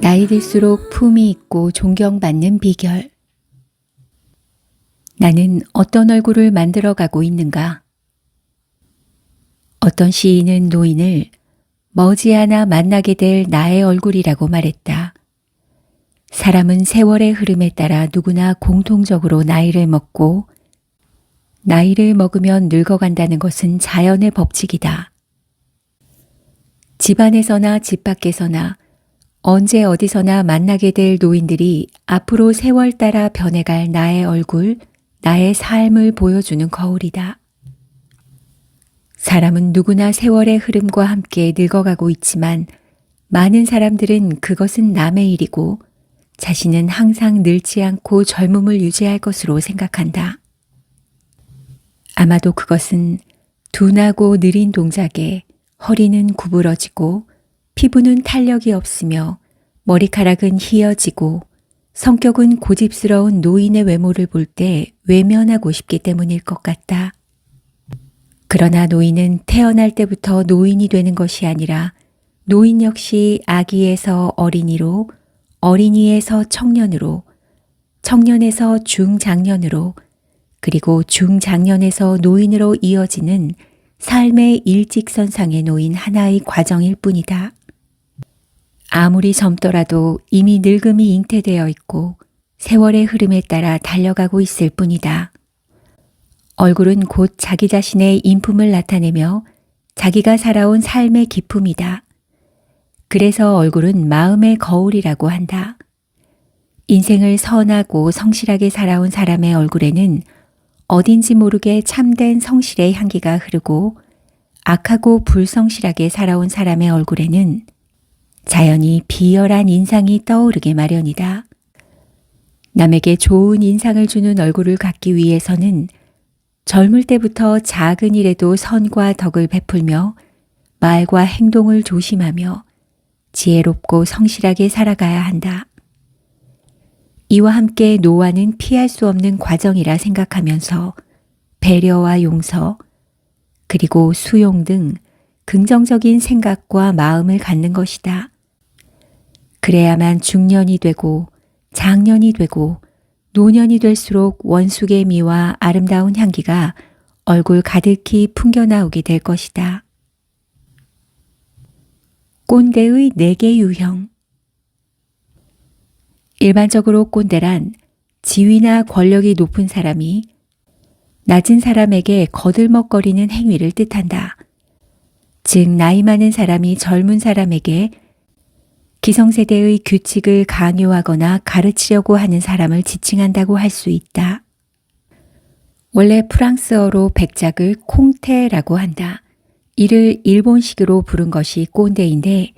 나이 들수록 품이 있고 존경받는 비결. 나는 어떤 얼굴을 만들어가고 있는가? 어떤 시인은 노인을 머지않아 만나게 될 나의 얼굴이라고 말했다. 사람은 세월의 흐름에 따라 누구나 공통적으로 나이를 먹고 나이를 먹으면 늙어간다는 것은 자연의 법칙이다. 집 안에서나 집 밖에서나 언제 어디서나 만나게 될 노인들이 앞으로 세월 따라 변해갈 나의 얼굴, 나의 삶을 보여주는 거울이다. 사람은 누구나 세월의 흐름과 함께 늙어가고 있지만 많은 사람들은 그것은 남의 일이고 자신은 항상 늙지 않고 젊음을 유지할 것으로 생각한다. 아마도 그것은 둔하고 느린 동작에 허리는 구부러지고 피부는 탄력이 없으며 머리카락은 희어지고 성격은 고집스러운 노인의 외모를 볼 때 외면하고 싶기 때문일 것 같다. 그러나 노인은 태어날 때부터 노인이 되는 것이 아니라 노인 역시 아기에서 어린이로, 어린이에서 청년으로, 청년에서 중장년으로, 그리고 중장년에서 노인으로 이어지는 삶의 일직선상에 놓인 하나의 과정일 뿐이다. 아무리 젊더라도 이미 늙음이 잉태되어 있고 세월의 흐름에 따라 달려가고 있을 뿐이다. 얼굴은 곧 자기 자신의 인품을 나타내며 자기가 살아온 삶의 기품이다. 그래서 얼굴은 마음의 거울이라고 한다. 인생을 선하고 성실하게 살아온 사람의 얼굴에는 어딘지 모르게 참된 성실의 향기가 흐르고 악하고 불성실하게 살아온 사람의 얼굴에는 자연히 비열한 인상이 떠오르게 마련이다. 남에게 좋은 인상을 주는 얼굴을 갖기 위해서는 젊을 때부터 작은 일에도 선과 덕을 베풀며 말과 행동을 조심하며 지혜롭고 성실하게 살아가야 한다. 이와 함께 노화는 피할 수 없는 과정이라 생각하면서 배려와 용서, 그리고 수용 등 긍정적인 생각과 마음을 갖는 것이다. 그래야만 중년이 되고 장년이 되고 노년이 될수록 원숙의 미와 아름다운 향기가 얼굴 가득히 풍겨나오게 될 것이다. 꼰대의 4개 유형. 일반적으로 꼰대란 지위나 권력이 높은 사람이 낮은 사람에게 거들먹거리는 행위를 뜻한다. 즉 나이 많은 사람이 젊은 사람에게 기성세대의 규칙을 강요하거나 가르치려고 하는 사람을 지칭한다고 할 수 있다. 원래 프랑스어로 백작을 콩테라고 한다. 이를 일본식으로 부른 것이 꼰대인데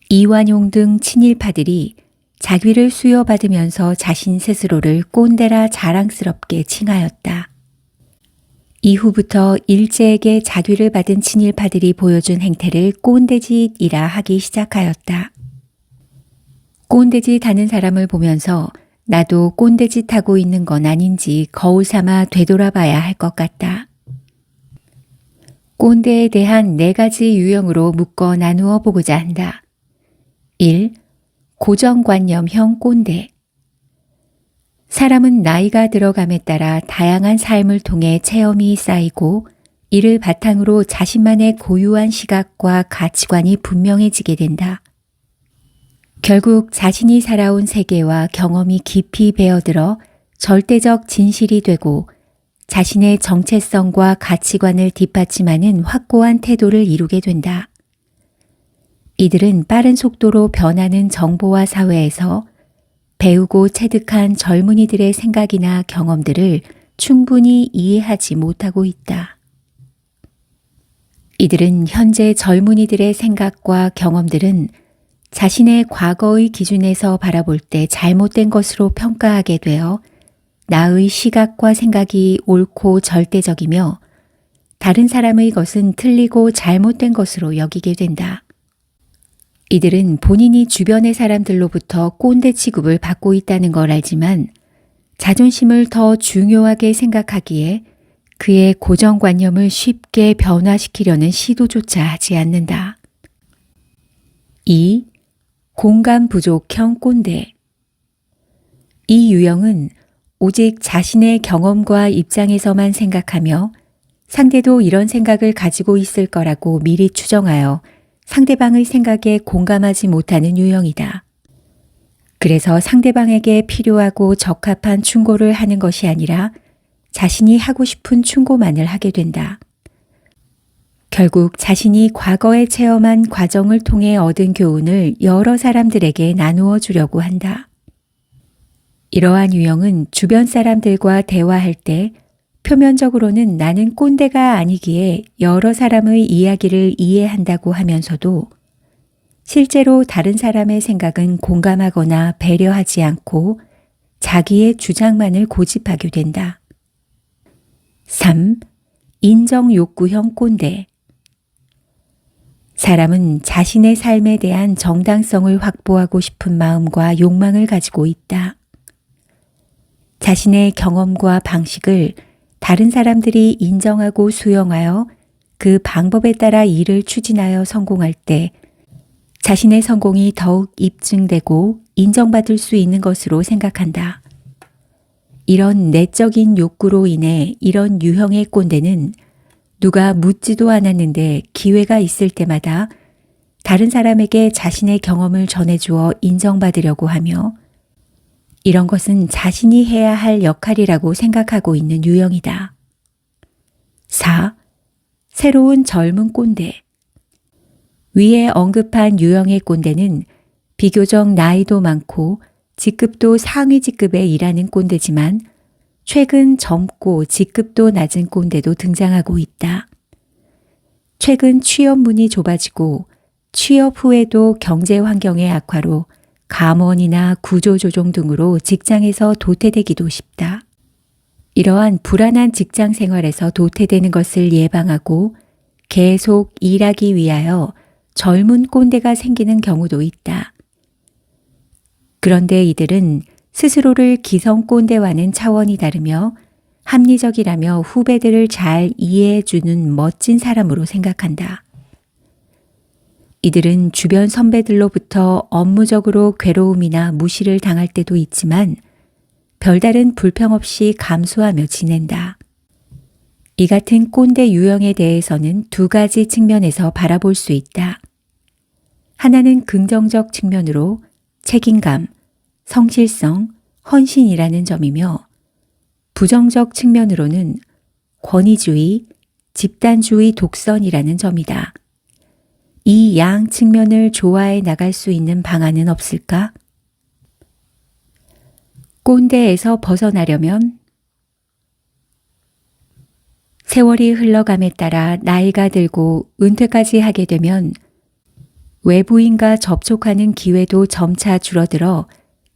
이완용 등 친일파들이 자귀를 수여받으면서 자신 스스로를 꼰대라 자랑스럽게 칭하였다. 이후부터 일제에게 자귀를 받은 친일파들이 보여준 행태를 꼰대짓이라 하기 시작하였다. 꼰대짓 하는 사람을 보면서 나도 꼰대짓 하고 있는 건 아닌지 거울 삼아 되돌아봐야 할 것 같다. 꼰대에 대한 4가지 유형으로 묶어 나누어 보고자 한다. 1. 고정관념형 꼰대. 사람은 나이가 들어감에 따라 다양한 삶을 통해 체험이 쌓이고 이를 바탕으로 자신만의 고유한 시각과 가치관이 분명해지게 된다. 결국 자신이 살아온 세계와 경험이 깊이 배어들어 절대적 진실이 되고 자신의 정체성과 가치관을 뒷받침하는 확고한 태도를 이루게 된다. 이들은 빠른 속도로 변하는 정보화 사회에서 배우고 체득한 젊은이들의 생각이나 경험들을 충분히 이해하지 못하고 있다. 이들은 현재 젊은이들의 생각과 경험들은 자신의 과거의 기준에서 바라볼 때 잘못된 것으로 평가하게 되어 나의 시각과 생각이 옳고 절대적이며 다른 사람의 것은 틀리고 잘못된 것으로 여기게 된다. 이들은 본인이 주변의 사람들로부터 꼰대 취급을 받고 있다는 걸 알지만 자존심을 더 중요하게 생각하기에 그의 고정관념을 쉽게 변화시키려는 시도조차 하지 않는다. 2. 공감 부족형 꼰대. 이 유형은 오직 자신의 경험과 입장에서만 생각하며 상대도 이런 생각을 가지고 있을 거라고 미리 추정하여 상대방의 생각에 공감하지 못하는 유형이다. 그래서 상대방에게 필요하고 적합한 충고를 하는 것이 아니라 자신이 하고 싶은 충고만을 하게 된다. 결국 자신이 과거에 체험한 과정을 통해 얻은 교훈을 여러 사람들에게 나누어 주려고 한다. 이러한 유형은 주변 사람들과 대화할 때 표면적으로는 나는 꼰대가 아니기에 여러 사람의 이야기를 이해한다고 하면서도 실제로 다른 사람의 생각은 공감하거나 배려하지 않고 자기의 주장만을 고집하게 된다. 3. 인정 욕구형 꼰대. 사람은 자신의 삶에 대한 정당성을 확보하고 싶은 마음과 욕망을 가지고 있다. 자신의 경험과 방식을 다른 사람들이 인정하고 수용하여 그 방법에 따라 일을 추진하여 성공할 때 자신의 성공이 더욱 입증되고 인정받을 수 있는 것으로 생각한다. 이런 내적인 욕구로 인해 이런 유형의 꼰대는 누가 묻지도 않았는데 기회가 있을 때마다 다른 사람에게 자신의 경험을 전해주어 인정받으려고 하며 이런 것은 자신이 해야 할 역할이라고 생각하고 있는 유형이다. 4. 새로운 젊은 꼰대. 위에 언급한 유형의 꼰대는 비교적 나이도 많고 직급도 상위 직급에 일하는 꼰대지만 최근 젊고 직급도 낮은 꼰대도 등장하고 있다. 최근 취업문이 좁아지고 취업 후에도 경제 환경의 악화로 감원이나 구조조정 등으로 직장에서 도태되기도 쉽다. 이러한 불안한 직장 생활에서 도태되는 것을 예방하고 계속 일하기 위하여 젊은 꼰대가 생기는 경우도 있다. 그런데 이들은 스스로를 기성 꼰대와는 차원이 다르며 합리적이라며 후배들을 잘 이해해주는 멋진 사람으로 생각한다. 이들은 주변 선배들로부터 업무적으로 괴로움이나 무시를 당할 때도 있지만 별다른 불평 없이 감수하며 지낸다. 이 같은 꼰대 유형에 대해서는 두 가지 측면에서 바라볼 수 있다. 하나는 긍정적 측면으로 책임감, 성실성, 헌신이라는 점이며 부정적 측면으로는 권위주의, 집단주의 독선이라는 점이다. 이 양 측면을 조화해 나갈 수 있는 방안은 없을까? 꼰대에서 벗어나려면 세월이 흘러감에 따라 나이가 들고 은퇴까지 하게 되면 외부인과 접촉하는 기회도 점차 줄어들어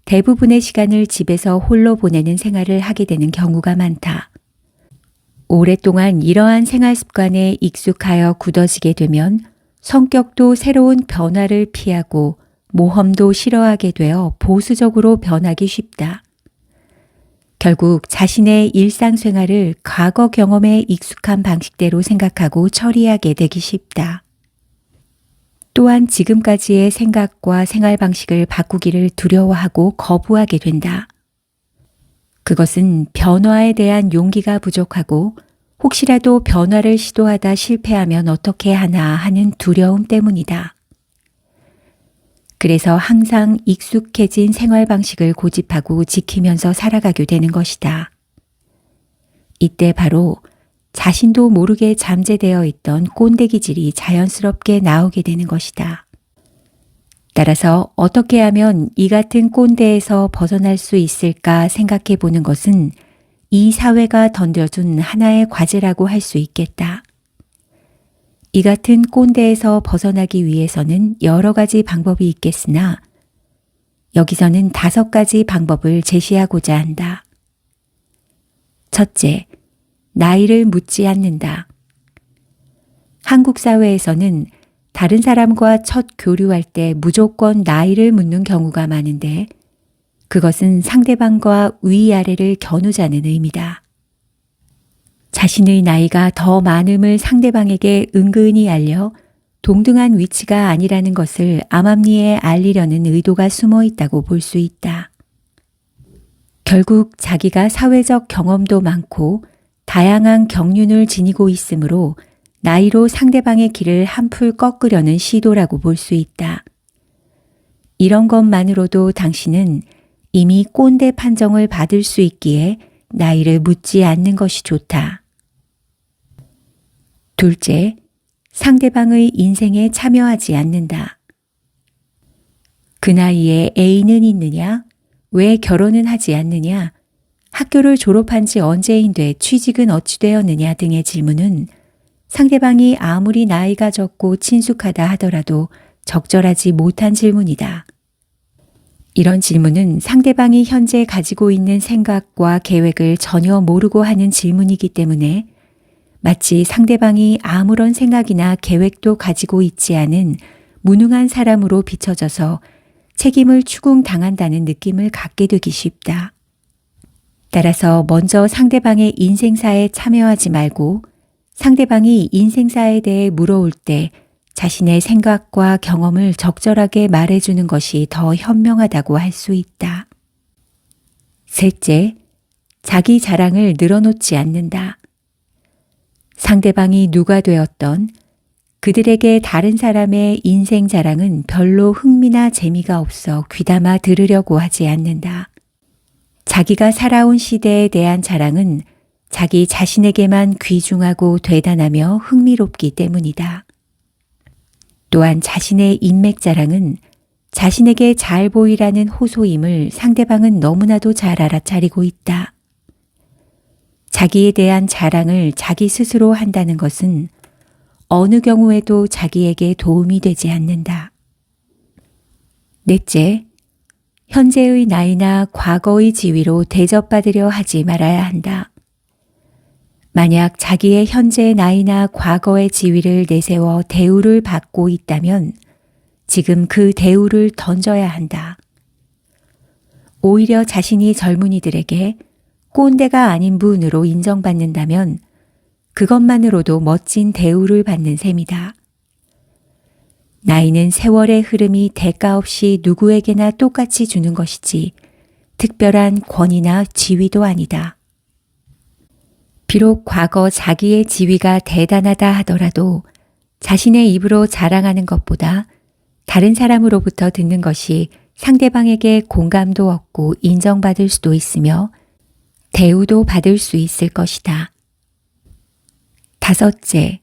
대부분의 시간을 집에서 홀로 보내는 생활을 하게 되는 경우가 많다. 오랫동안 이러한 생활 습관에 익숙하여 굳어지게 되면 성격도 새로운 변화를 피하고 모험도 싫어하게 되어 보수적으로 변하기 쉽다. 결국 자신의 일상생활을 과거 경험에 익숙한 방식대로 생각하고 처리하게 되기 쉽다. 또한 지금까지의 생각과 생활 방식을 바꾸기를 두려워하고 거부하게 된다. 그것은 변화에 대한 용기가 부족하고 혹시라도 변화를 시도하다 실패하면 어떻게 하나 하는 두려움 때문이다. 그래서 항상 익숙해진 생활 방식을 고집하고 지키면서 살아가게 되는 것이다. 이때 바로 자신도 모르게 잠재되어 있던 꼰대 기질이 자연스럽게 나오게 되는 것이다. 따라서 어떻게 하면 이 같은 꼰대에서 벗어날 수 있을까 생각해 보는 것은 이 사회가 던져준 하나의 과제라고 할 수 있겠다. 이 같은 꼰대에서 벗어나기 위해서는 여러 가지 방법이 있겠으나 여기서는 5가지 방법을 제시하고자 한다. 첫째, 나이를 묻지 않는다. 한국 사회에서는 다른 사람과 첫 교류할 때 무조건 나이를 묻는 경우가 많은데 그것은 상대방과 위아래를 겨누자는 의미다. 자신의 나이가 더 많음을 상대방에게 은근히 알려 동등한 위치가 아니라는 것을 암암리에 알리려는 의도가 숨어 있다고 볼 수 있다. 결국 자기가 사회적 경험도 많고 다양한 경륜을 지니고 있으므로 나이로 상대방의 길을 한풀 꺾으려는 시도라고 볼 수 있다. 이런 것만으로도 당신은 이미 꼰대 판정을 받을 수 있기에 나이를 묻지 않는 것이 좋다. 둘째, 상대방의 인생에 참여하지 않는다. 그 나이에 애인은 있느냐? 왜 결혼은 하지 않느냐? 학교를 졸업한 지 언제인데 취직은 어찌 되었느냐 등의 질문은 상대방이 아무리 나이가 적고 친숙하다 하더라도 적절하지 못한 질문이다. 이런 질문은 상대방이 현재 가지고 있는 생각과 계획을 전혀 모르고 하는 질문이기 때문에 마치 상대방이 아무런 생각이나 계획도 가지고 있지 않은 무능한 사람으로 비춰져서 책임을 추궁당한다는 느낌을 갖게 되기 쉽다. 따라서 먼저 상대방의 인생사에 참여하지 말고 상대방이 인생사에 대해 물어올 때 자신의 생각과 경험을 적절하게 말해주는 것이 더 현명하다고 할 수 있다. 셋째, 자기 자랑을 늘어놓지 않는다. 상대방이 누가 되었던 그들에게 다른 사람의 인생 자랑은 별로 흥미나 재미가 없어 귀담아 들으려고 하지 않는다. 자기가 살아온 시대에 대한 자랑은 자기 자신에게만 귀중하고 대단하며 흥미롭기 때문이다. 또한 자신의 인맥 자랑은 자신에게 잘 보이라는 호소임을 상대방은 너무나도 잘 알아차리고 있다. 자기에 대한 자랑을 자기 스스로 한다는 것은 어느 경우에도 자기에게 도움이 되지 않는다. 넷째, 현재의 나이나 과거의 지위로 대접받으려 하지 말아야 한다. 만약 자기의 현재 나이나 과거의 지위를 내세워 대우를 받고 있다면 지금 그 대우를 던져야 한다. 오히려 자신이 젊은이들에게 꼰대가 아닌 분으로 인정받는다면 그것만으로도 멋진 대우를 받는 셈이다. 나이는 세월의 흐름이 대가 없이 누구에게나 똑같이 주는 것이지 특별한 권위나 지위도 아니다. 비록 과거 자기의 지위가 대단하다 하더라도 자신의 입으로 자랑하는 것보다 다른 사람으로부터 듣는 것이 상대방에게 공감도 얻고 인정받을 수도 있으며 대우도 받을 수 있을 것이다. 다섯째,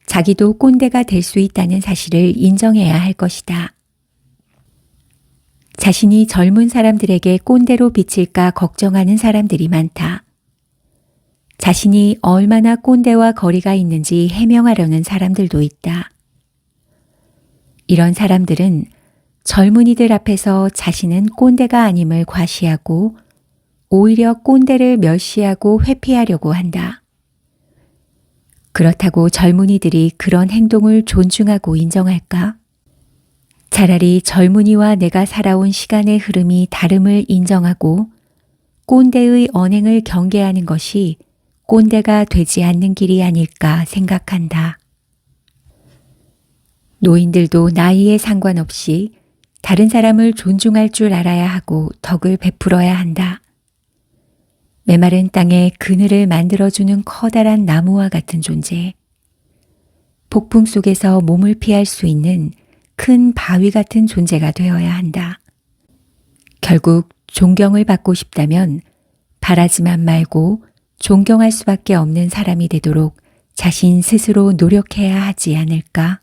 자기도 꼰대가 될 수 있다는 사실을 인정해야 할 것이다. 자신이 젊은 사람들에게 꼰대로 비칠까 걱정하는 사람들이 많다. 자신이 얼마나 꼰대와 거리가 있는지 해명하려는 사람들도 있다. 이런 사람들은 젊은이들 앞에서 자신은 꼰대가 아님을 과시하고 오히려 꼰대를 멸시하고 회피하려고 한다. 그렇다고 젊은이들이 그런 행동을 존중하고 인정할까? 차라리 젊은이와 내가 살아온 시간의 흐름이 다름을 인정하고 꼰대의 언행을 경계하는 것이 꼰대가 되지 않는 길이 아닐까 생각한다. 노인들도 나이에 상관없이 다른 사람을 존중할 줄 알아야 하고 덕을 베풀어야 한다. 메마른 땅에 그늘을 만들어주는 커다란 나무와 같은 존재. 폭풍 속에서 몸을 피할 수 있는 큰 바위 같은 존재가 되어야 한다. 결국 존경을 받고 싶다면 바라지만 말고 존경할 수밖에 없는 사람이 되도록 자신 스스로 노력해야 하지 않을까?